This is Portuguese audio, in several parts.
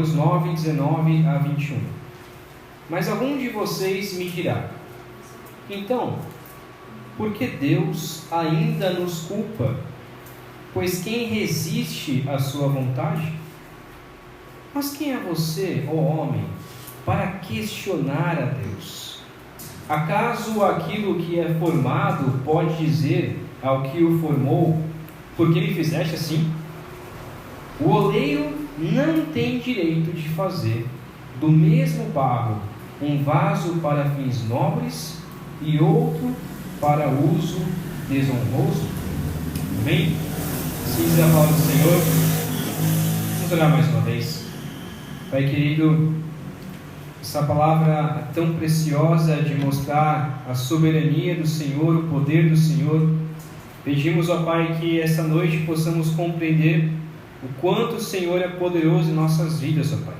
Romanos 9, 19 a 21. Mas algum de vocês me dirá: então, por que Deus ainda nos culpa? Pois quem resiste à sua vontade? Mas quem é você, ó homem, para questionar a Deus? Acaso aquilo que é formado pode dizer ao que o formou: por que me fizeste assim? O oleiro não tem direito de fazer do mesmo barro um vaso para fins nobres e outro para uso desonroso? Amém? Assim diz a palavra do Senhor. Vamos orar mais uma vez. Pai querido, essa palavra tão preciosa de mostrar a soberania do Senhor, o poder do Senhor, pedimos, ó Pai, que essa noite possamos compreender o quanto o Senhor é poderoso em nossas vidas, ó Pai.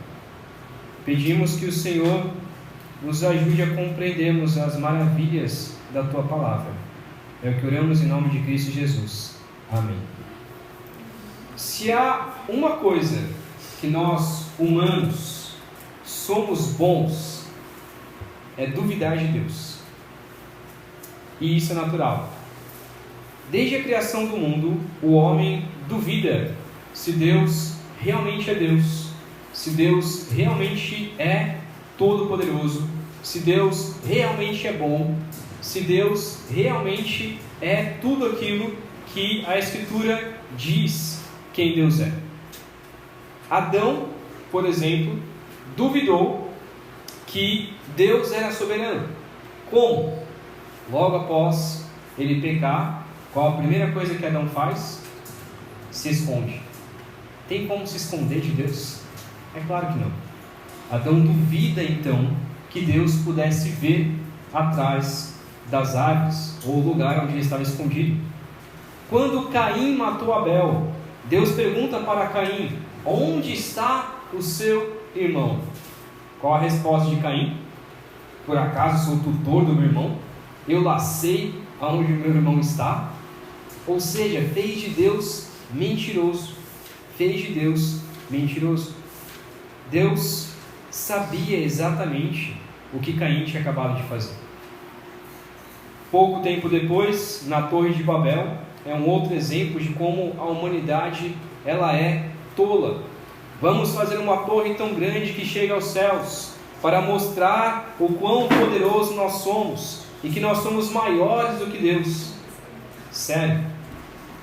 Pedimos que o Senhor nos ajude a compreendermos as maravilhas da Tua palavra. É o que oramos em nome de Cristo Jesus. Amém. Se há uma coisa que nós, humanos, somos bons, é duvidar de Deus. E isso é natural. Desde a criação do mundo, o homem duvida se Deus realmente é Deus, se Deus realmente é todo-poderoso, se Deus realmente é bom, se Deus realmente é tudo aquilo que a Escritura diz quem Deus é. Adão, por exemplo, duvidou que Deus era soberano. Como? Logo após ele pecar, qual a primeira coisa que Adão faz? Se esconde. Tem como se esconder de Deus? É claro que não. Adão duvida então que Deus pudesse ver atrás das árvores, ou o lugar onde ele estava escondido. Quando Caim matou Abel, Deus pergunta para Caim: onde está o seu irmão? Qual a resposta de Caim? Por acaso sou tutor do meu irmão? Eu lá sei aonde o meu irmão está? Ou seja, fez de Deus mentiroso. Fez de Deus mentiroso. Deus sabia exatamente o que Caim tinha acabado de fazer. Pouco tempo depois, na Torre de Babel, é um outro exemplo de como a humanidade ela é tola. Vamos fazer uma torre tão grande que chega aos céus, para mostrar o quão poderoso nós somos e que nós somos maiores do que Deus. Sério,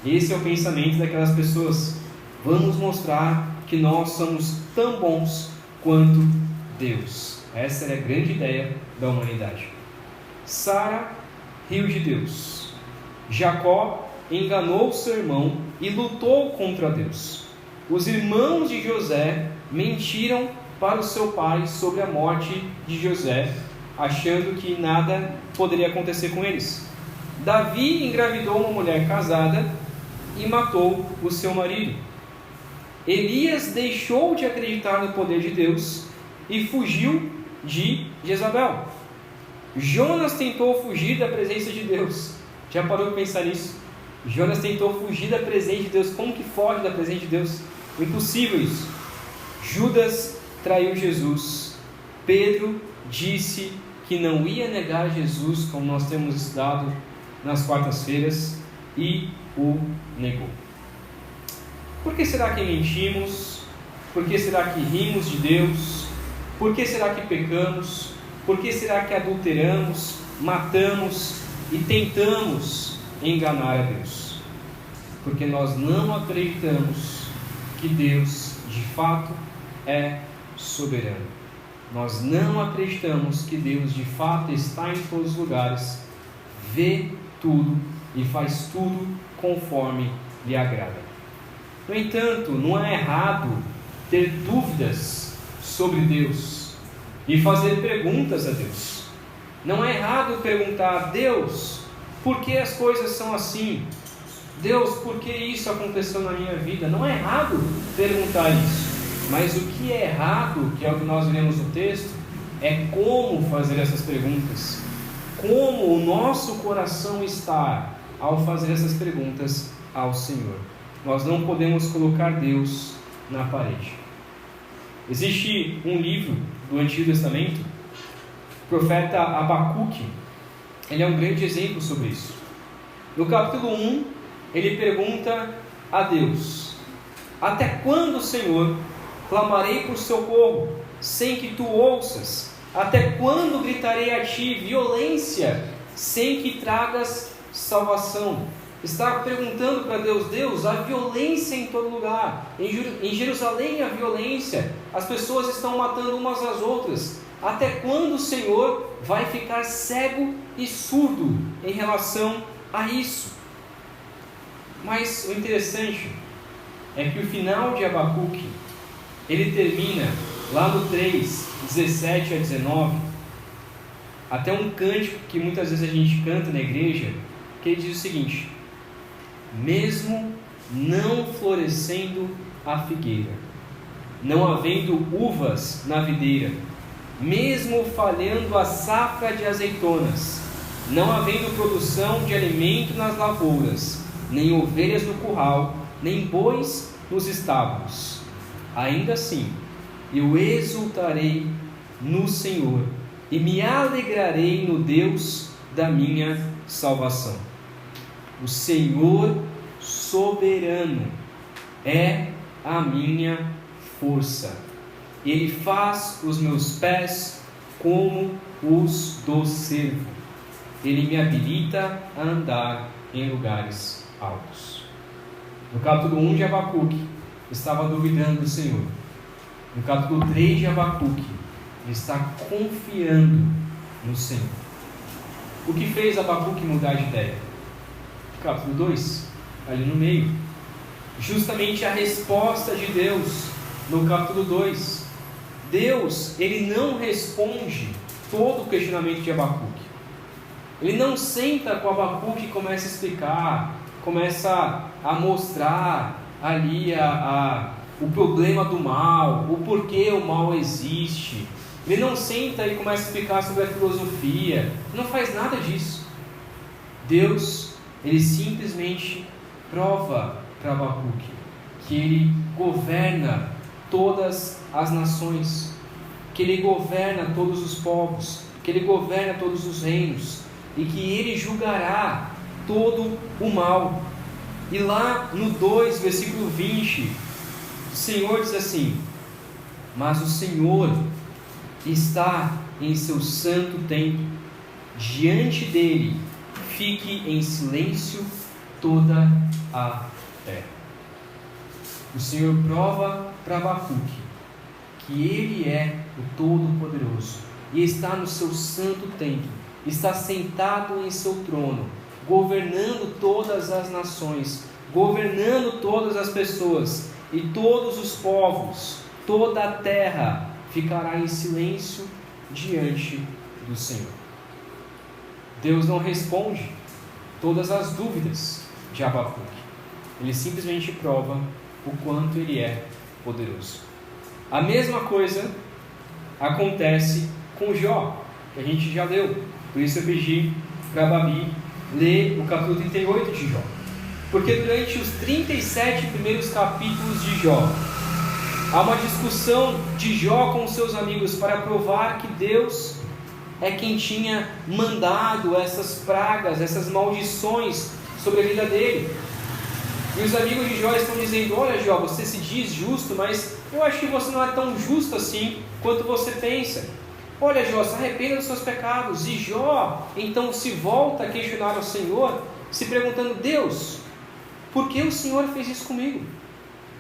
esse é o pensamento daquelas pessoas. Vamos mostrar que nós somos tão bons quanto Deus. Essa era a grande ideia da humanidade. Sara riu de Deus. Jacó enganou seu irmão e lutou contra Deus. Os irmãos de José mentiram para o seu pai sobre a morte de José, achando que nada poderia acontecer com eles. Davi engravidou uma mulher casada e matou o seu marido. Elias deixou de acreditar no poder de Deus e fugiu de Jezabel. Jonas tentou fugir da presença de Deus. Já parou para pensar nisso? Jonas tentou fugir da presença de Deus. Como que foge da presença de Deus? Impossível isso. Judas traiu Jesus. Pedro disse que não ia negar Jesus, como nós temos estudado nas quartas-feiras, e o negou. Por que será que mentimos? Por que será que rimos de Deus? Por que será que pecamos? Por que será que adulteramos, matamos e tentamos enganar a Deus? Porque nós não acreditamos que Deus de fato é soberano. Nós não acreditamos que Deus de fato está em todos os lugares, vê tudo e faz tudo conforme lhe agrada. No entanto, não é errado ter dúvidas sobre Deus e fazer perguntas a Deus. Não é errado perguntar: Deus, por que as coisas são assim? Deus, por que isso aconteceu na minha vida? Não é errado perguntar isso. Mas o que é errado, que é o que nós lemos no texto, é como fazer essas perguntas. Como o nosso coração está ao fazer essas perguntas ao Senhor. Nós não podemos colocar Deus na parede. Existe um livro do Antigo Testamento, o profeta Abacuque, ele é um grande exemplo sobre isso. No capítulo 1, ele pergunta a Deus: até quando, Senhor, clamarei por socorro, sem que tu ouças? Até quando gritarei a ti violência, sem que tragas salvação? Está perguntando para Deus: Deus, há violência em todo lugar. Em Jerusalém há violência, as pessoas estão matando umas às outras. Até quando o Senhor vai ficar cego e surdo em relação a isso? Mas o interessante é que o final de Abacuque, ele termina lá no 3, 17 a 19, até um cântico que muitas vezes a gente canta na igreja, que ele diz o seguinte: mesmo não florescendo a figueira, não havendo uvas na videira, mesmo falhando a safra de azeitonas, não havendo produção de alimento nas lavouras, nem ovelhas no curral, nem bois nos estábulos, ainda assim eu exultarei no Senhor e me alegrarei no Deus da minha salvação. O Senhor soberano é a minha força. Ele faz os meus pés como os do cervo. Ele me habilita a andar em lugares altos. No capítulo 1 de Abacuque, estava duvidando do Senhor. No capítulo 3 de Abacuque, ele está confiando no Senhor. O que fez Abacuque mudar de ideia? Capítulo 2, ali no meio, justamente a resposta de Deus no capítulo 2. Deus, ele não responde todo o questionamento de Abacuque. Ele não senta com Abacuque e começa a explicar, começa a mostrar ali o problema do mal, o porquê o mal existe. Ele não senta e começa a explicar sobre a filosofia, não faz nada disso. Deus, ele simplesmente prova para Abacuque que ele governa todas as nações, que ele governa todos os povos, que ele governa todos os reinos, e que ele julgará todo o mal. E lá no 2, versículo 20, o Senhor diz assim: mas o Senhor está em seu santo templo, diante dele fique em silêncio toda a terra. O Senhor prova para Abacuque que ele é o Todo-Poderoso e está no seu santo templo, está sentado em seu trono, governando todas as nações, governando todas as pessoas, e todos os povos, toda a terra ficará em silêncio diante do Senhor. Deus não responde todas as dúvidas de Abacuque, ele simplesmente prova o quanto ele é poderoso. A mesma coisa acontece com Jó, que a gente já leu. Por isso eu pedi para a Babi ler o capítulo 38 de Jó, porque durante os 37 primeiros capítulos de Jó, há uma discussão de Jó com seus amigos para provar que Deus é quem tinha mandado essas pragas, essas maldições sobre a vida dele. E os amigos de Jó estão dizendo: olha Jó, você se diz justo, mas eu acho que você não é tão justo assim quanto você pensa. Olha Jó, se arrependa dos seus pecados. E Jó então se volta a questionar ao Senhor, se perguntando: Deus, por que o Senhor fez isso comigo?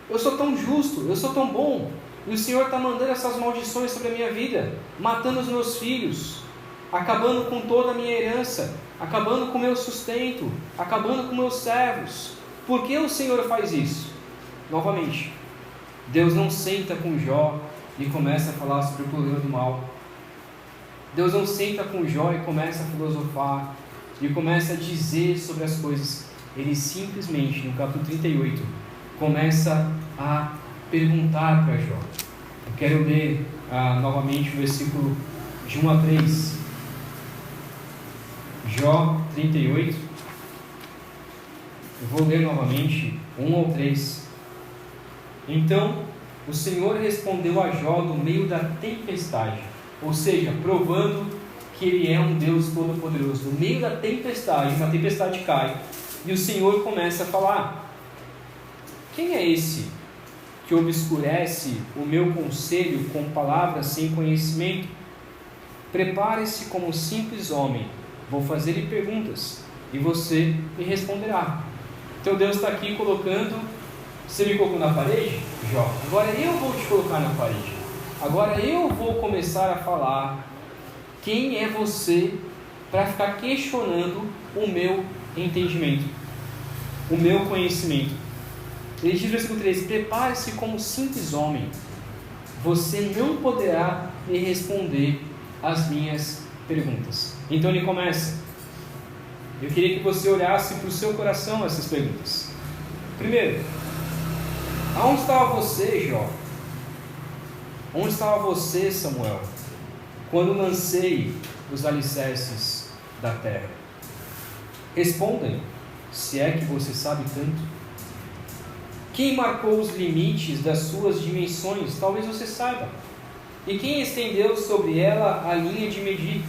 Eu sou tão justo, eu sou tão bom, e o Senhor está mandando essas maldições sobre a minha vida, matando os meus filhos, acabando com toda a minha herança, acabando com o meu sustento, acabando com meus servos. Por que o Senhor faz isso? Novamente, Deus não senta com Jó e começa a falar sobre o problema do mal. Deus não senta com Jó e começa a filosofar e começa a dizer sobre as coisas. Ele simplesmente, no capítulo 38, começa a perguntar para Jó. Eu quero ler novamente o versículo de 1 a 3. Jó 38. Eu vou ler novamente 1 ao 3. Então o Senhor respondeu a Jó no meio da tempestade, ou seja, provando que Ele é um Deus todo-poderoso. No meio da tempestade, uma tempestade cai, e o Senhor começa a falar: quem é esse que obscurece o meu conselho com palavras sem conhecimento? Prepare-se como simples homem, vou fazer-lhe perguntas, e você me responderá. Então Deus está aqui colocando: você me colocou na parede, Jó, agora eu vou te colocar na parede. Agora eu vou começar a falar quem é você para ficar questionando o meu entendimento, o meu conhecimento. Ele diz no versículo 3: prepare-se como simples homem, você não poderá me responder as minhas perguntas. Então ele começa. Eu queria que você olhasse para o seu coração essas perguntas. Primeiro, aonde estava você, Jó? Onde estava você, Samuel, quando lancei os alicerces da terra? Respondem, se é que você sabe tanto. Quem marcou os limites das suas dimensões? Talvez você saiba. E quem estendeu sobre ela a linha de medir?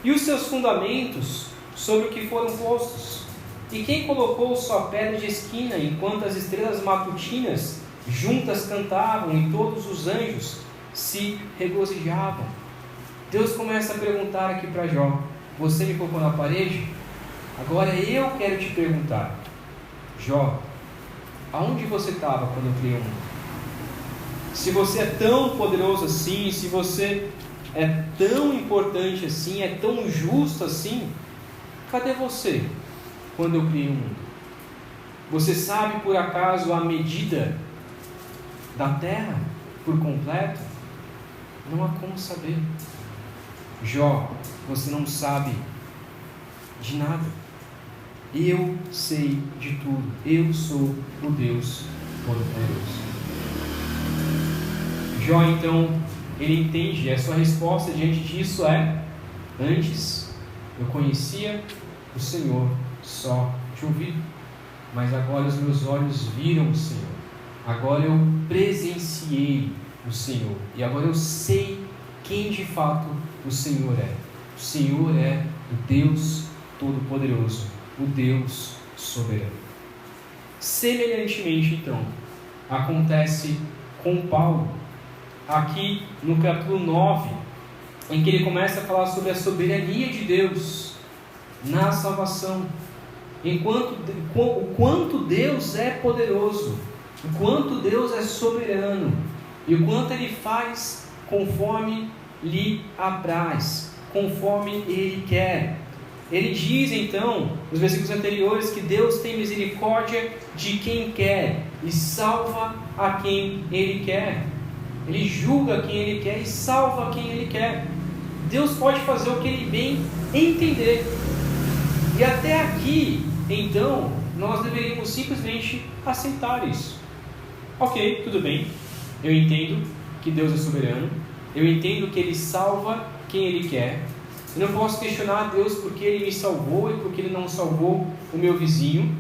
E os seus fundamentos sobre o que foram postos? E quem colocou sua pedra de esquina enquanto as estrelas matutinas juntas cantavam e todos os anjos se regozijavam? Deus começa a perguntar aqui para Jó: você me colocou na parede? Agora eu quero te perguntar, Jó, aonde você estava quando eu criei o mundo? Se você é tão poderoso assim, se você é tão importante assim, é tão justo assim, cadê você quando eu criei o mundo? Você sabe por acaso a medida da terra por completo? Não há como saber. Jó, você não sabe de nada. Eu sei de tudo. Eu sou o Deus Todo-Poderoso. Jó, então, ele entende, a sua resposta diante disso é: antes eu conhecia o Senhor só de ouvido, mas agora os meus olhos viram o Senhor. Agora eu presenciei o Senhor, e agora eu sei quem de fato o Senhor é. O Senhor é o Deus Todo-Poderoso, o Deus soberano. Semelhantemente, então, acontece com Paulo, aqui no capítulo 9, em que ele começa a falar sobre a soberania de Deus na salvação, o quanto Deus é poderoso, o quanto Deus é soberano, e o quanto Ele faz conforme lhe apraz, conforme Ele quer. Ele diz então, nos versículos anteriores, que Deus tem misericórdia de quem quer e salva a quem Ele quer. Ele julga quem Ele quer e salva quem Ele quer. Deus pode fazer o que Ele bem entender. E até aqui, então, nós deveríamos simplesmente aceitar isso. Ok, tudo bem. Eu entendo que Deus é soberano. Eu entendo que Ele salva quem Ele quer. Eu não posso questionar a Deus porque Ele me salvou e porque Ele não salvou o meu vizinho.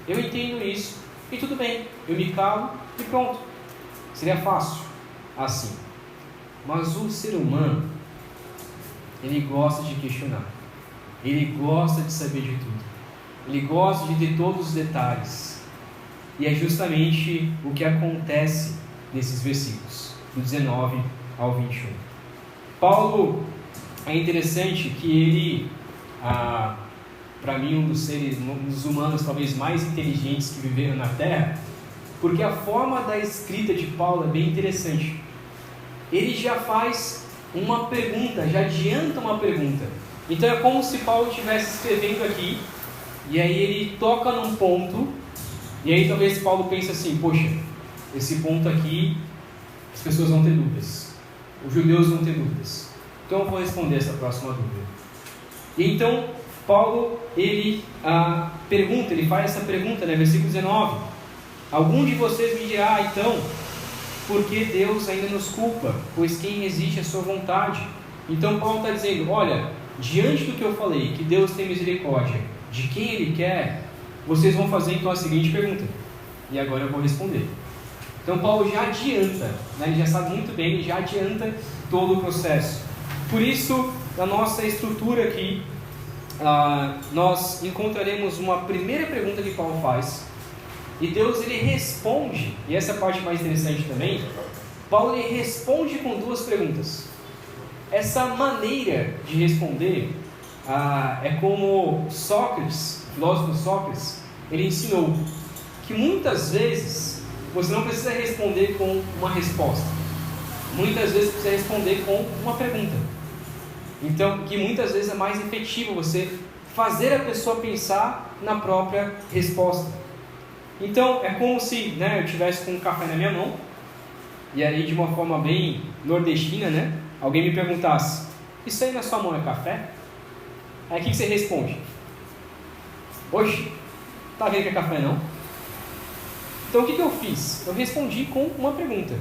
Eu entendo isso. E tudo bem. Eu me calo e pronto. Seria fácil assim. Mas o ser humano, ele gosta de questionar. Ele gosta de saber de tudo. Ele gosta de ter todos os detalhes. E é justamente o que acontece nesses versículos, do 19 ao 21. Paulo, é interessante que ele, para mim, um dos humanos talvez mais inteligentes que viveram na Terra, porque a forma da escrita de Paulo é bem interessante. Ele já faz uma pergunta, já adianta uma pergunta. Então é como se Paulo estivesse escrevendo aqui, e aí ele toca num ponto, e aí talvez Paulo pense assim: poxa, esse ponto aqui, as pessoas vão ter dúvidas, os judeus vão ter dúvidas, então eu vou responder essa próxima dúvida. E então Paulo, ele pergunta, ele faz essa pergunta, né? Versículo 19: algum de vocês me dirá então, por que Deus ainda nos culpa? Pois quem resiste à sua vontade? Então Paulo está dizendo: olha, diante do que eu falei, que Deus tem misericórdia de quem Ele quer, vocês vão fazer então a seguinte pergunta, e agora eu vou responder. Então Paulo já adianta, né? Ele já sabe muito bem, ele já adianta todo o processo. Por isso, na nossa estrutura aqui, nós encontraremos uma primeira pergunta que Paulo faz, e Deus ele responde, e essa é a parte mais interessante também. Paulo ele responde com duas perguntas. Essa maneira de responder é como Sócrates, o filósofo Sócrates, ele ensinou que muitas vezes você não precisa responder com uma resposta, muitas vezes você precisa responder com uma pergunta. Então, que muitas vezes é mais efetivo você fazer a pessoa pensar na própria resposta. Então, é como se, né, eu estivesse com um café na minha mão, e aí de uma forma bem nordestina, né, alguém me perguntasse: isso aí na sua mão é café? Aí o que você responde? Oxe, tá vendo que é café não? Então o que eu fiz? Eu respondi com uma pergunta.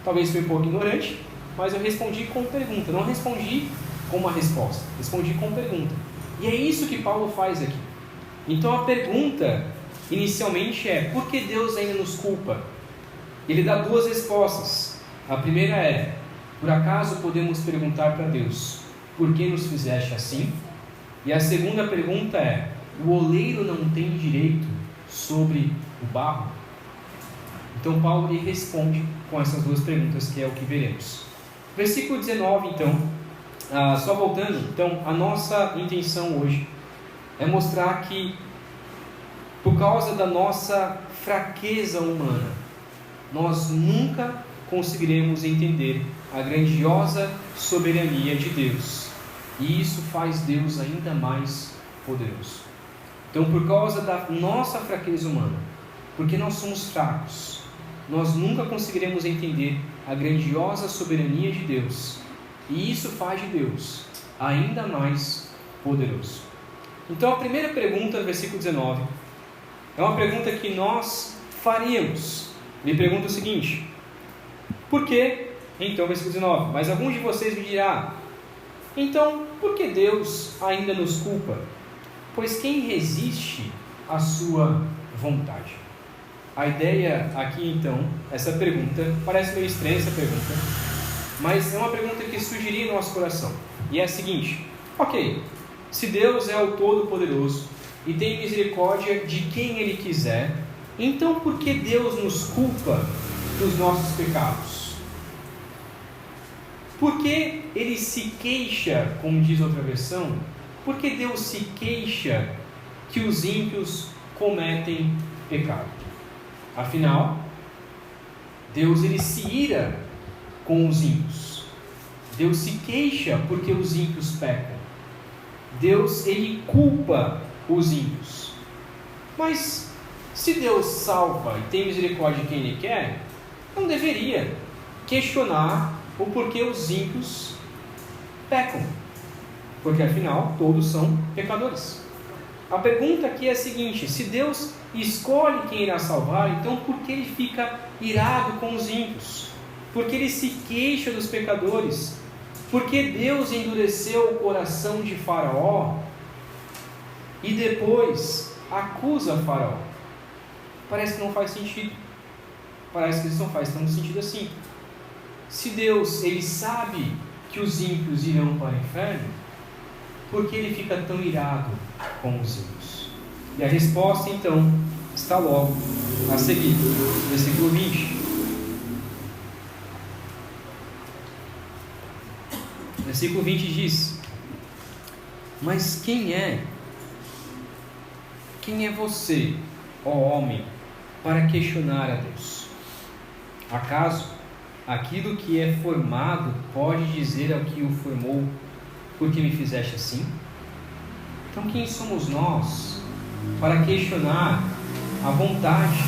Talvez fui um pouco ignorante, mas eu respondi com pergunta, não respondi com uma resposta, respondi com pergunta. E é isso que Paulo faz aqui. Então a pergunta inicialmente é: por que Deus ainda nos culpa? Ele dá duas respostas. A primeira é: por acaso podemos perguntar para Deus, por que nos fizeste assim? E a segunda pergunta é: o oleiro não tem direito sobre o barro? Então Paulo ele responde com essas duas perguntas, que é o que veremos. Versículo 19 então, só voltando, então a nossa intenção hoje é mostrar que por causa da nossa fraqueza humana, nós nunca conseguiremos entender a grandiosa soberania de Deus, e isso faz Deus ainda mais poderoso. Então, por causa da nossa fraqueza humana, porque nós somos fracos, nós nunca conseguiremos entender a grandiosa soberania de Deus, e isso faz de Deus ainda mais poderoso. Então, a primeira pergunta, versículo 19, é uma pergunta que nós faríamos. Ele pergunta o seguinte: por que? Então, versículo 19: mas alguns de vocês me dirá: então, por que Deus ainda nos culpa? Pois quem resiste à sua vontade? A ideia aqui, então, essa pergunta, parece meio estranha essa pergunta, mas é uma pergunta que surgiria no nosso coração. E é a seguinte: ok, se Deus é o Todo-Poderoso e tem misericórdia de quem Ele quiser, então por que Deus nos culpa dos nossos pecados? Por que Ele se queixa, como diz outra versão, por que Deus se queixa que os ímpios cometem pecado? Afinal, Deus ele se ira com os ímpios. Deus se queixa porque os ímpios pecam. Deus ele culpa os ímpios. Mas se Deus salva e tem misericórdia de quem Ele quer, não deveria questionar o porquê os ímpios pecam, porque afinal todos são pecadores. A pergunta aqui é a seguinte: se Deus escolhe quem irá salvar, então por que Ele fica irado com os ímpios? Por que Ele se queixa dos pecadores? Por que Deus endureceu o coração de Faraó e depois acusa Faraó? Parece que não faz sentido. Parece que isso não faz tanto sentido assim. Se Deus ele sabe que os ímpios irão para o inferno, por que Ele fica tão irado com os ímpios? E a resposta então está logo a seguir, versículo 20. Versículo 20 diz: mas quem é você, ó homem, para questionar a Deus? Acaso aquilo que é formado pode dizer ao que o formou: por que me fizeste assim? Então quem somos nós para questionar a vontade de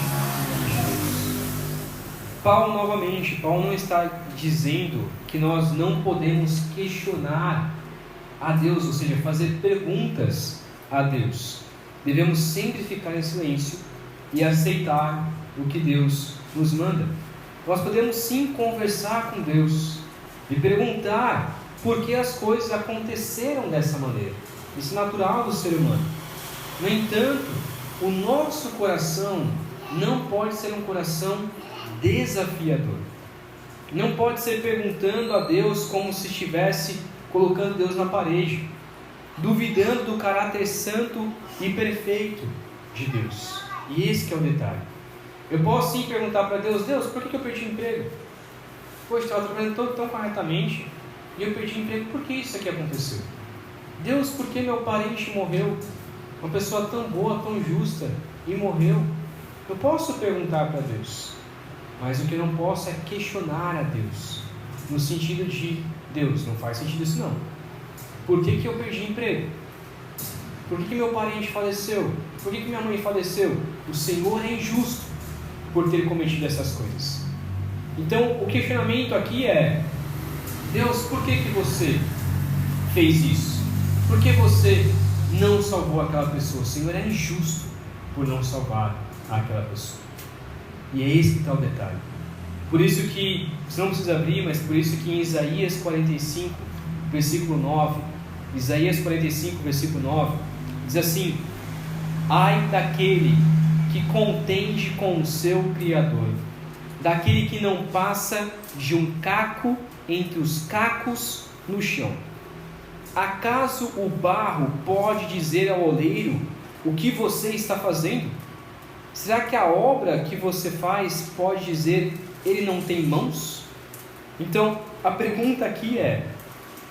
Deus? Paulo não está dizendo que nós não podemos questionar a Deus, ou seja, fazer perguntas a Deus. Devemos sempre ficar em silêncio e aceitar o que Deus nos manda. Nós podemos sim conversar com Deus e perguntar por que as coisas aconteceram dessa maneira. Isso é natural do ser humano. No entanto, o nosso coração não pode ser um coração desafiador. Não pode ser perguntando a Deus como se estivesse colocando Deus na parede, duvidando do caráter santo e perfeito de Deus. E esse que é o detalhe. Eu posso sim perguntar para Deus: Deus, por que eu perdi emprego? Poxa, eu estava trabalhando tão corretamente e eu perdi emprego, por que isso aqui aconteceu? Deus, por que meu parente morreu? Uma pessoa tão boa, tão justa, e morreu. Eu posso perguntar para Deus, mas o que eu não posso é questionar a Deus, no sentido de: Deus, não faz sentido isso não. Por que eu perdi emprego? Por que meu parente faleceu? Por que minha mãe faleceu? O Senhor é injusto por ter cometido essas coisas. Então o questionamento aqui é: Deus, por que você fez isso? Por que você não salvou aquela pessoa? O Senhor é injusto por não salvar aquela pessoa. E é esse que está o detalhe. Por isso que, você não precisa abrir, mas por isso que em Isaías 45, versículo 9, Isaías 45, versículo 9, diz assim: ai daquele que contende com o seu Criador, daquele que não passa de um caco entre os cacos no chão. Acaso o barro pode dizer ao oleiro: o que você está fazendo? Será que a obra que você faz pode dizer: ele não tem mãos? Então a pergunta aqui é: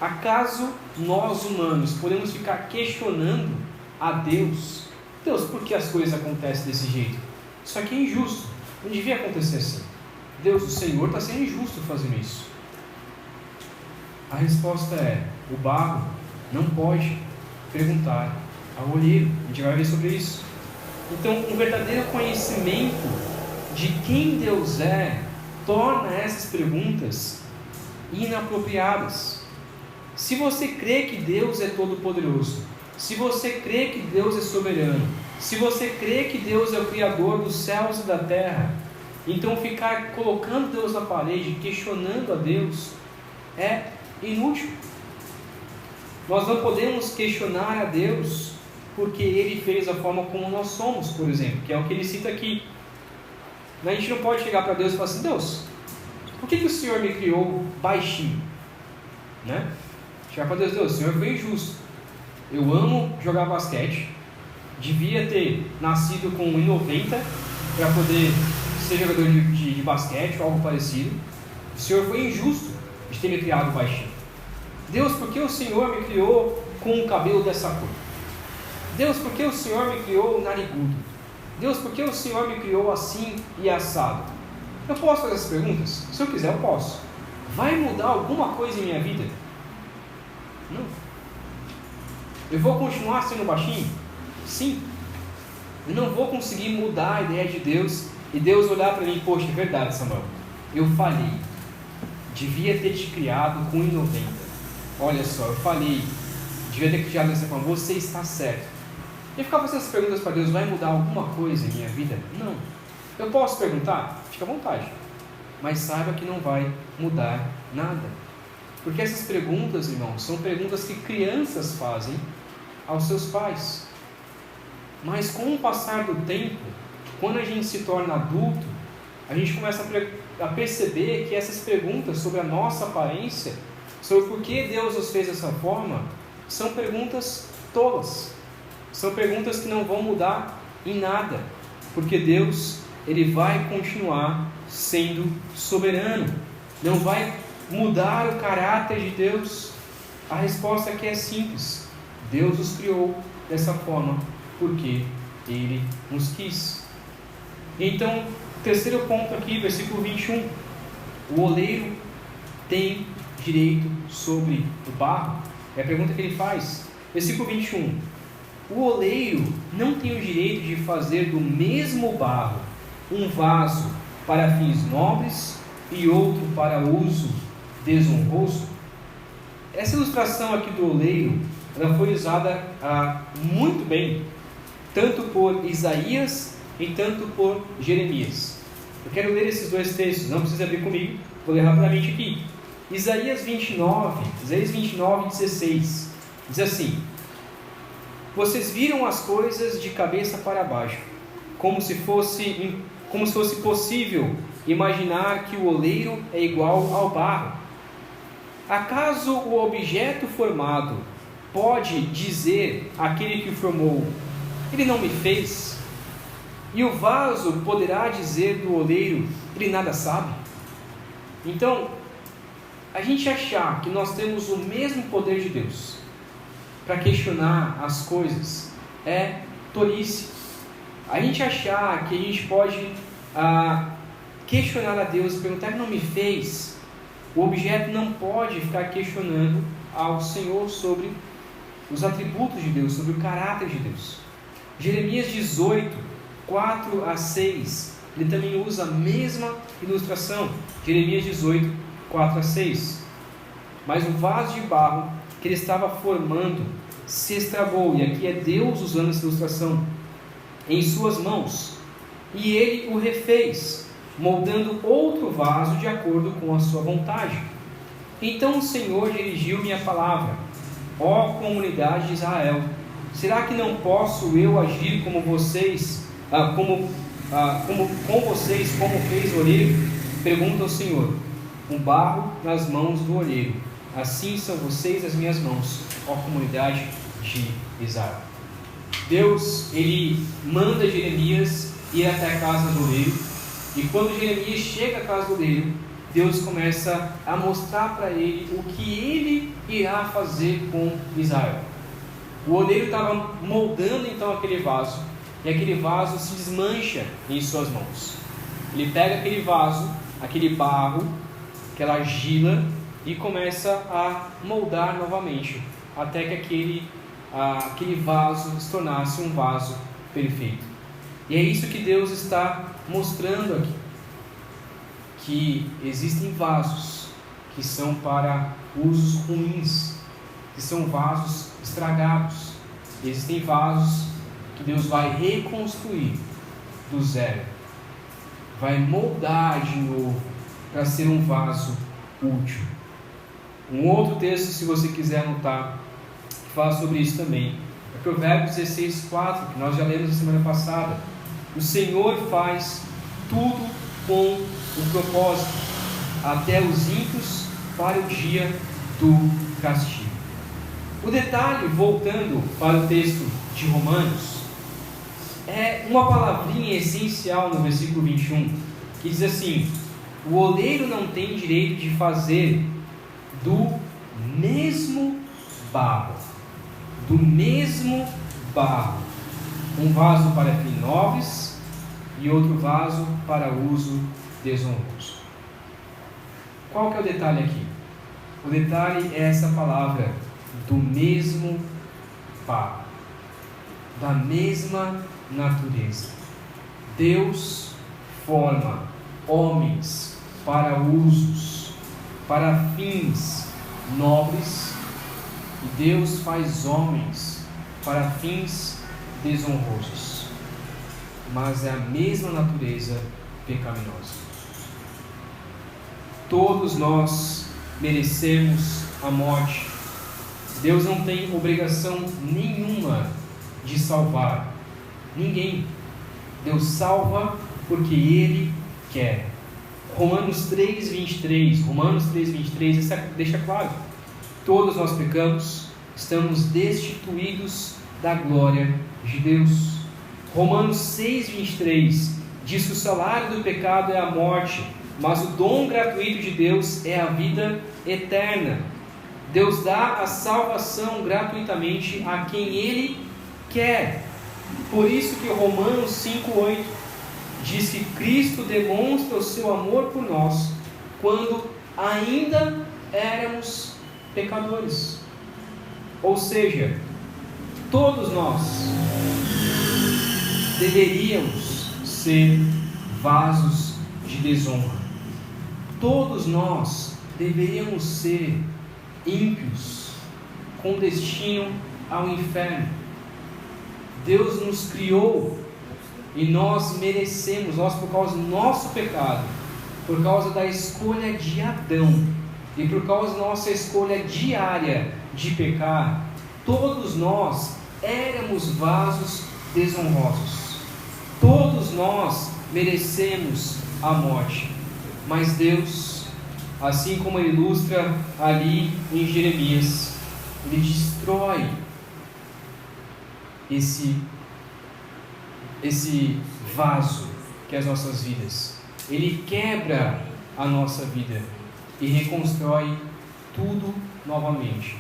acaso nós humanos podemos ficar questionando a Deus? Deus, por que as coisas acontecem desse jeito? Isso aqui é injusto, não devia acontecer assim. Deus, o Senhor está sendo injusto fazendo isso. A resposta é: o barro não pode perguntar ao olheiro. A gente vai ver sobre isso. Então, um verdadeiro conhecimento de quem Deus é torna essas perguntas inapropriadas. Se você crê que Deus é todo-poderoso, se você crê que Deus é soberano, se você crê que Deus é o Criador dos céus e da terra, então ficar colocando Deus na parede, questionando a Deus, é inútil. Nós não podemos questionar a Deus porque Ele fez a forma como nós somos, por exemplo, que é o que ele cita aqui. A gente não pode chegar para Deus e falar assim: Deus, por que o Senhor me criou baixinho? Né? Chegar para Deus: Deus, o Senhor foi injusto. Eu amo jogar basquete, devia ter nascido com 1,90 para poder ser jogador de basquete ou algo parecido. O Senhor foi injusto de ter me criado baixinho. Deus, por que o Senhor me criou com um cabelo dessa cor? Deus, por que o Senhor me criou narigudo? Deus, por que o Senhor me criou assim e assado? Eu posso fazer essas perguntas? Se eu quiser, eu posso. Vai mudar alguma coisa em minha vida? Não. Eu vou continuar sendo baixinho? Sim. Eu não vou conseguir mudar a ideia de Deus e Deus olhar para mim: poxa, é verdade, Samuel, eu falhei. Devia ter te criado com 1,90. Olha só, eu falhei. Devia ter criado dessa forma. Você está certo. E ficar fazendo essas perguntas para Deus: vai mudar alguma coisa em minha vida? Não. Eu posso perguntar? Fica à vontade. Mas saiba que não vai mudar nada. Porque essas perguntas, irmãos, são perguntas que crianças fazem aos seus pais. Mas com o passar do tempo, quando a gente se torna adulto, a gente começa a perceber que essas perguntas sobre a nossa aparência, sobre por que Deus nos fez dessa forma, são perguntas tolas. São perguntas que não vão mudar em nada, porque Deus, Ele vai continuar sendo soberano, não vai mudar o caráter de Deus. A resposta aqui é simples: Deus os criou dessa forma porque Ele nos quis. Então, terceiro ponto aqui, versículo 21, o oleiro tem direito sobre o barro? É a pergunta que ele faz. Versículo 21, o oleiro não tem o direito de fazer do mesmo barro um vaso para fins nobres e outro para uso desonroso? Essa ilustração aqui do oleiro, ela foi usada muito bem, tanto por Isaías e tanto por Jeremias. Eu quero ler esses dois textos, não precisa abrir comigo, vou ler rapidamente aqui. Isaías 29, 16, diz assim: vocês viram as coisas de cabeça para baixo, como se fosse possível imaginar que o oleiro é igual ao barro. Acaso o objeto formado pode dizer àquele que o formou: ele não me fez? E o vaso poderá dizer do oleiro: ele nada sabe? Então, a gente achar que nós temos o mesmo poder de Deus para questionar as coisas é tolice. A gente achar que a gente pode questionar a Deus e perguntar: ele não me fez? O objeto não pode ficar questionando ao Senhor sobre os atributos de Deus, sobre o caráter de Deus. Jeremias 18, 4 a 6, ele também usa a mesma ilustração. Jeremias 18, 4 a 6. Mas o vaso de barro que ele estava formando se estragou, e aqui é Deus usando essa ilustração, em suas mãos, e ele o refez, moldando outro vaso de acordo com a sua vontade. Então o Senhor dirigiu-me a palavra: ó comunidade de Israel, será que não posso eu agir como vocês, com vocês, como fez o olheiro? Pergunta o Senhor. Um barro nas mãos do olheiro, assim são vocês as minhas mãos, ó comunidade de Israel. Deus, ele manda Jeremias ir até a casa do oleiro, e quando Jeremias chega à casa do oleiro, Deus começa a mostrar para ele o que ele irá fazer com Israel. O oleiro estava moldando então aquele vaso, e aquele vaso se desmancha em suas mãos. Ele pega aquele vaso, aquele barro, aquela argila, e começa a moldar novamente, até que aquele vaso se tornasse um vaso perfeito. E é isso que Deus está mostrando aqui, que existem vasos que são para usos ruins, que são vasos estragados. Existem vasos que Deus vai reconstruir do zero, vai moldar de novo para ser um vaso útil. Um outro texto, se você quiser anotar, que fala sobre isso também, é Provérbios 16:4, que nós já lemos na semana passada. O Senhor faz tudo com um propósito, até os ímpios para o dia do castigo. O detalhe, voltando para o texto de Romanos, é uma palavrinha essencial no versículo 21, que diz assim: o oleiro não tem direito de fazer do mesmo barro, um vaso para fins nobres e outro vaso para uso desonroso. Qual que é o detalhe aqui? O detalhe é essa palavra: do mesmo barro, da mesma natureza. Deus forma homens para usos, para fins nobres, e Deus faz homens para fins desonrosos, mas é a mesma natureza pecaminosa. Todos nós merecemos a morte. Deus não tem obrigação nenhuma de salvar ninguém. Deus salva porque Ele quer. Romanos 3:23 deixa claro: todos nós pecamos, estamos destituídos da glória de Deus. Romanos 6:23 diz que o salário do pecado é a morte, mas o dom gratuito de Deus é a vida eterna. Deus dá a salvação gratuitamente a quem Ele quer. Por isso que Romanos 5:8 diz que Cristo demonstra o seu amor por nós quando ainda éramos pecadores. Ou seja, todos nós deveríamos ser vasos de desonra. Todos nós deveríamos ser ímpios, com destino ao inferno. Deus nos criou e nós merecemos, por causa do nosso pecado, por causa da escolha de Adão e por causa da nossa escolha diária de pecar, todos nós éramos vasos desonrosos. Todos nós merecemos a morte. Mas Deus, assim como ele ilustra ali em Jeremias, ele destrói esse vaso que é as nossas vidas. Ele quebra a nossa vida e reconstrói tudo novamente,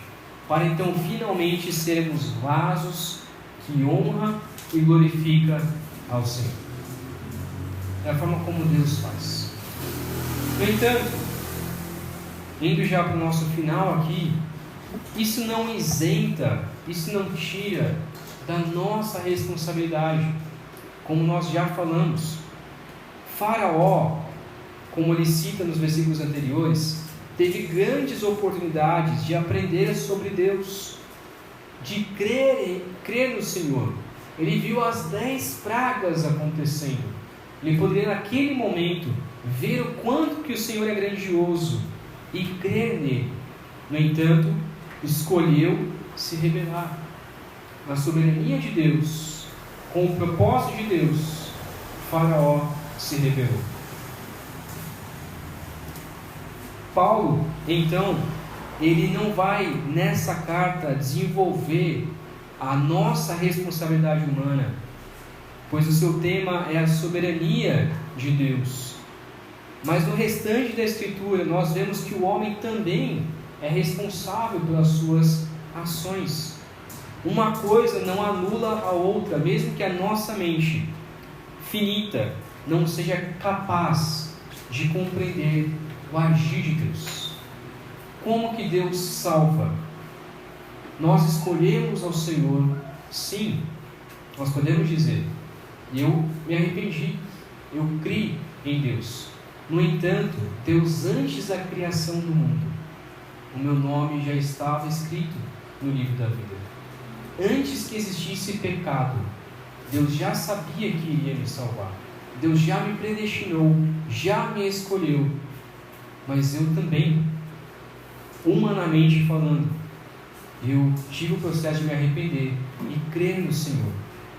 para então finalmente sermos vasos que honra e glorifica ao Senhor. É a forma como Deus faz. No entanto, indo já para o nosso final aqui, isso não isenta, isso não tira da nossa responsabilidade, como nós já falamos. Faraó, como ele cita nos versículos anteriores, teve grandes oportunidades de aprender sobre Deus, de crer no Senhor. Ele viu as 10 pragas acontecendo. Ele poderia naquele momento ver o quanto que o Senhor é grandioso e crer nele. No entanto, escolheu se rebelar. Na soberania de Deus, com o propósito de Deus, Faraó se rebelou. Paulo, então, ele não vai nessa carta desenvolver a nossa responsabilidade humana, pois o seu tema é a soberania de Deus. Mas no restante da Escritura nós vemos que o homem também é responsável pelas suas ações. Uma coisa não anula a outra, mesmo que a nossa mente finita não seja capaz de compreender o agir de Deus. Como que Deus salva? Nós escolhemos ao Senhor, sim, nós podemos dizer, eu me arrependi, eu criei em Deus. No entanto, Deus, antes da criação do mundo, o meu nome já estava escrito no livro da vida. Antes que existisse pecado, Deus já sabia que iria me salvar. Deus já me predestinou, já me escolheu. Mas eu também, humanamente falando, eu tive o processo de me arrepender e crer no Senhor.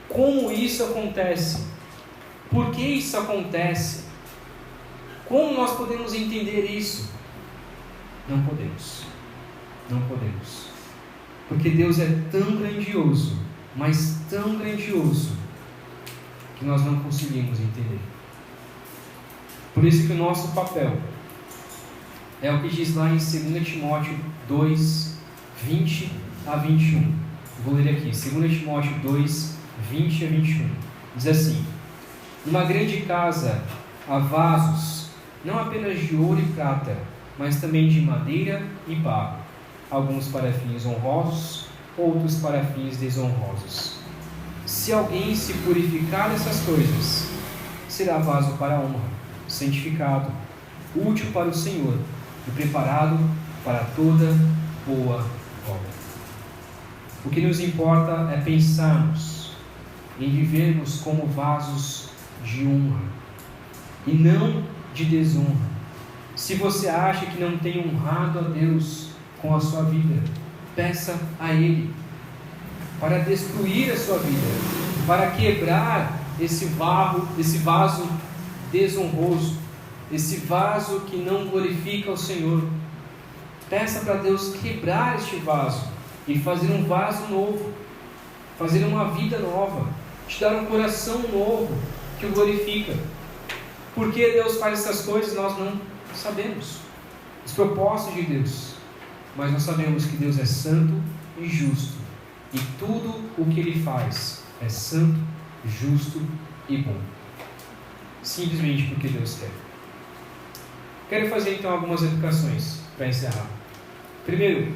Como isso acontece? Por que isso acontece? Como nós podemos entender isso? Não podemos. Não podemos. Porque Deus é tão grandioso, mas tão grandioso, que nós não conseguimos entender. Por isso que o nosso papel é o que diz lá em 2 Timóteo 2, 20 a 21. Vou ler aqui, 2 Timóteo 2, 20 a 21. Diz assim: numa grande casa há vasos, não apenas de ouro e prata, mas também de madeira e barro, alguns para fins honrosos, outros para fins desonrosos. Se alguém se purificar dessas coisas, será vaso para a honra, santificado, útil para o Senhor e preparado para toda boa obra. O que nos importa é pensarmos em vivermos como vasos de honra e não de desonra. Se você acha que não tem honrado a Deus com a sua vida, peça a Ele para destruir a sua vida, para quebrar esse vaso desonroso, esse vaso que não glorifica o Senhor. Peça para Deus quebrar este vaso e fazer um vaso novo, fazer uma vida nova, te dar um coração novo que o glorifica. Por que Deus faz essas coisas? Nós não sabemos os propósitos de Deus, mas nós sabemos que Deus é santo e justo, e tudo o que Ele faz é santo, justo e bom, simplesmente porque Deus quer. Quero fazer então algumas aplicações para encerrar. Primeiro,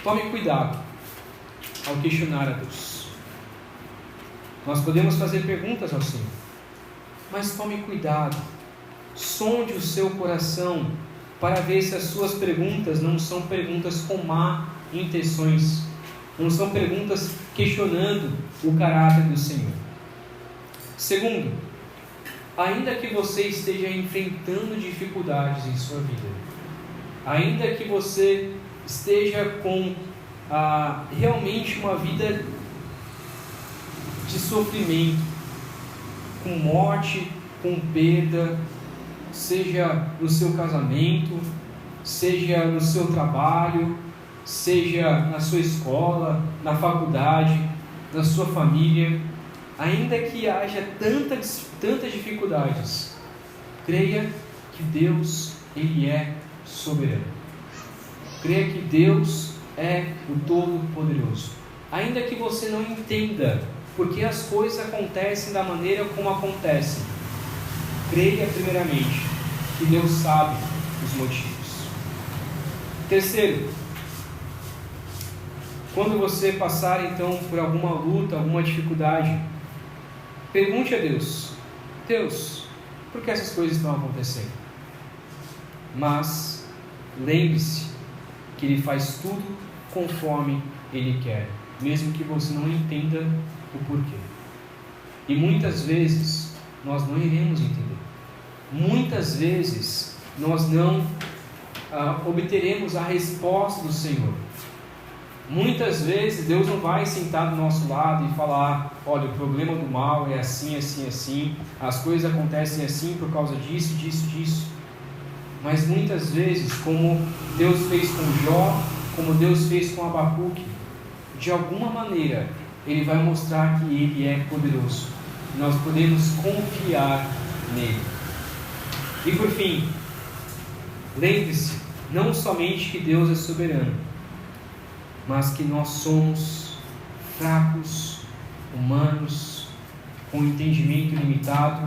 tome cuidado ao questionar a Deus. Nós podemos fazer perguntas ao Senhor, mas tome cuidado, sonde o seu coração para ver se as suas perguntas não são perguntas com má intenções, não são perguntas questionando o caráter do Senhor. Segundo, ainda que você esteja enfrentando dificuldades em sua vida, ainda que você esteja com realmente uma vida de sofrimento, com morte, com perda, seja no seu casamento, seja no seu trabalho, seja na sua escola, na faculdade, na sua família, ainda que haja tantas dificuldades, creia que Deus, Ele é soberano. Creia que Deus é o Todo-Poderoso. Ainda que você não entenda porque as coisas acontecem da maneira como acontecem, creia primeiramente que Deus sabe os motivos. Terceiro, quando você passar então por alguma luta, alguma dificuldade, pergunte a Deus: Deus, por que essas coisas estão acontecendo? Mas lembre-se que Ele faz tudo conforme Ele quer, mesmo que você não entenda o porquê. E muitas vezes nós não iremos entender. Muitas vezes nós não obteremos a resposta do Senhor. Muitas vezes Deus não vai sentar do nosso lado e falar: olha, o problema do mal é assim, assim, assim, as coisas acontecem assim por causa disso, disso, disso. Mas muitas vezes, como Deus fez com Jó, como Deus fez com Abacuque, de alguma maneira Ele vai mostrar que Ele é poderoso. Nós podemos confiar nele. E por fim, lembre-se, não somente que Deus é soberano, mas que nós somos fracos, humanos, com entendimento limitado.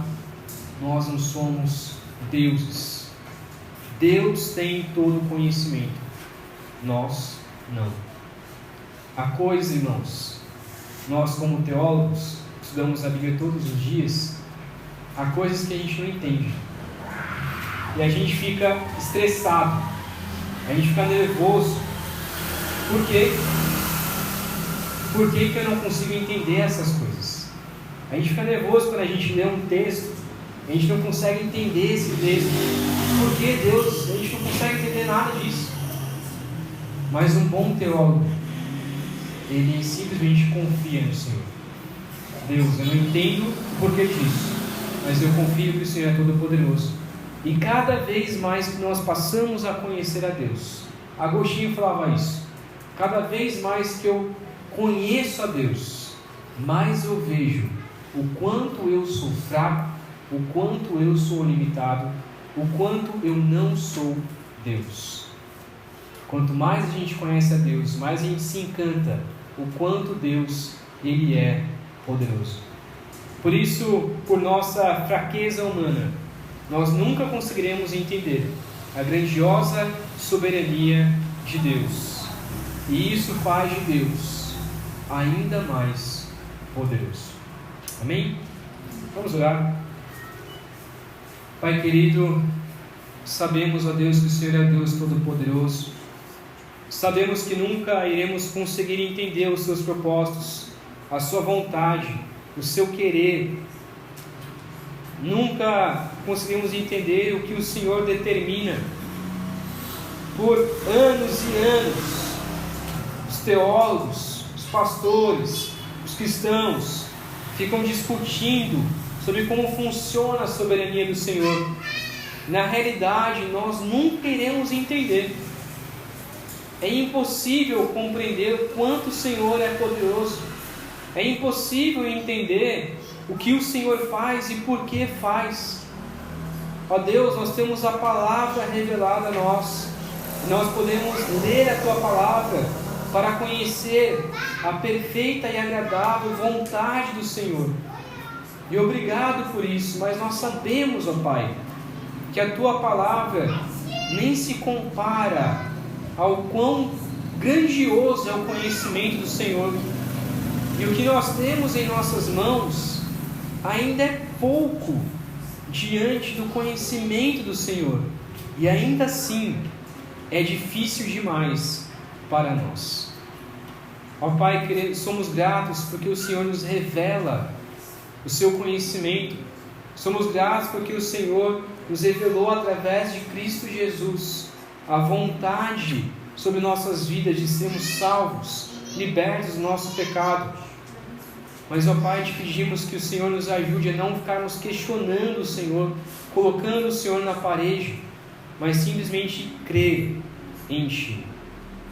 Nós não somos deuses. Deus tem todo o conhecimento, nós não. Há coisas, irmãos, nós como teólogos, estudamos a Bíblia todos os dias, há coisas que a gente não entende. E a gente fica estressado, a gente fica nervoso. Por quê? Por que eu não consigo entender essas coisas? A gente fica nervoso quando a gente lê um texto, a gente não consegue entender esse texto. Por que Deus? A gente não consegue entender nada disso. Mas um bom teólogo, ele simplesmente confia no Senhor. Deus, eu não entendo o porquê disso, mas eu confio que o Senhor é todo-poderoso. E cada vez mais que nós passamos a conhecer a Deus, Agostinho falava isso, cada vez mais que eu conheço a Deus, mais eu vejo o quanto eu sou fraco, o quanto eu sou limitado, o quanto eu não sou Deus. Quanto mais a gente conhece a Deus, mais a gente se encanta o quanto Deus, Ele é poderoso. Por isso, por nossa fraqueza humana, nós nunca conseguiremos entender a grandiosa soberania de Deus. E isso faz de Deus ainda mais poderoso. Amém? Vamos orar. Pai querido, sabemos, ó Deus, que o Senhor é Deus Todo-Poderoso. Sabemos que nunca iremos conseguir entender os seus propósitos, a sua vontade, o seu querer. Nunca conseguimos entender o que o Senhor determina. Por anos e anos, os teólogos, os pastores, os cristãos ficam discutindo sobre como funciona a soberania do Senhor. Na realidade, nós nunca iremos entender. É impossível compreender o quanto o Senhor é poderoso. É impossível entender o que o Senhor faz e por que faz. Ó Deus, nós temos a palavra revelada a nós. Nós podemos ler a Tua palavra para conhecer a perfeita e agradável vontade do Senhor. E obrigado por isso, mas nós sabemos, ó Pai, que a Tua palavra nem se compara ao quão grandioso é o conhecimento do Senhor. E o que nós temos em nossas mãos ainda é pouco diante do conhecimento do Senhor. E ainda assim é difícil demais para nós. Ó Pai, somos gratos porque o Senhor nos revela o seu conhecimento. Somos gratos porque o Senhor nos revelou através de Cristo Jesus a vontade sobre nossas vidas de sermos salvos, libertos do nosso pecado. Mas, ó Pai, te pedimos que o Senhor nos ajude a não ficarmos questionando o Senhor, colocando o Senhor na parede, mas simplesmente crer em Ti,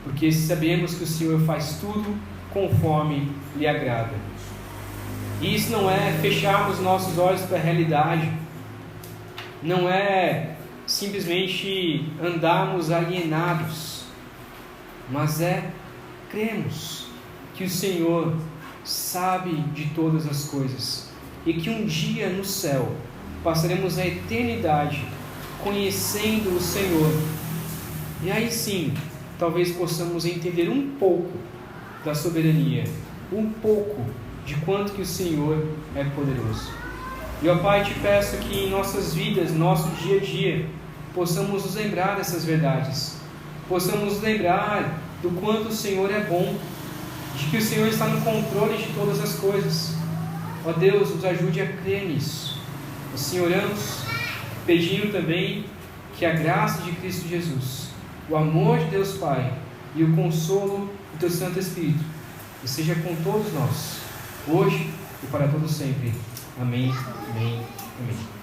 porque sabemos que o Senhor faz tudo conforme lhe agrada. E isso não é fecharmos nossos olhos para a realidade, não é simplesmente andarmos alienados, mas é cremos que o Senhor sabe de todas as coisas e que um dia no céu passaremos a eternidade conhecendo o Senhor, e aí sim talvez possamos entender um pouco da soberania, um pouco de quanto que o Senhor é poderoso. E ó Pai, te peço que em nossas vidas, nosso dia a dia, possamos nos lembrar dessas verdades, possamos nos lembrar do quanto o Senhor é bom, de que o Senhor está no controle de todas as coisas. Ó Deus, nos ajude a crer nisso. Assim oramos, pedindo também que a graça de Cristo Jesus, o amor de Deus Pai e o consolo do Teu Santo Espírito esteja com todos nós, hoje e para todo sempre. Amém, amém, amém.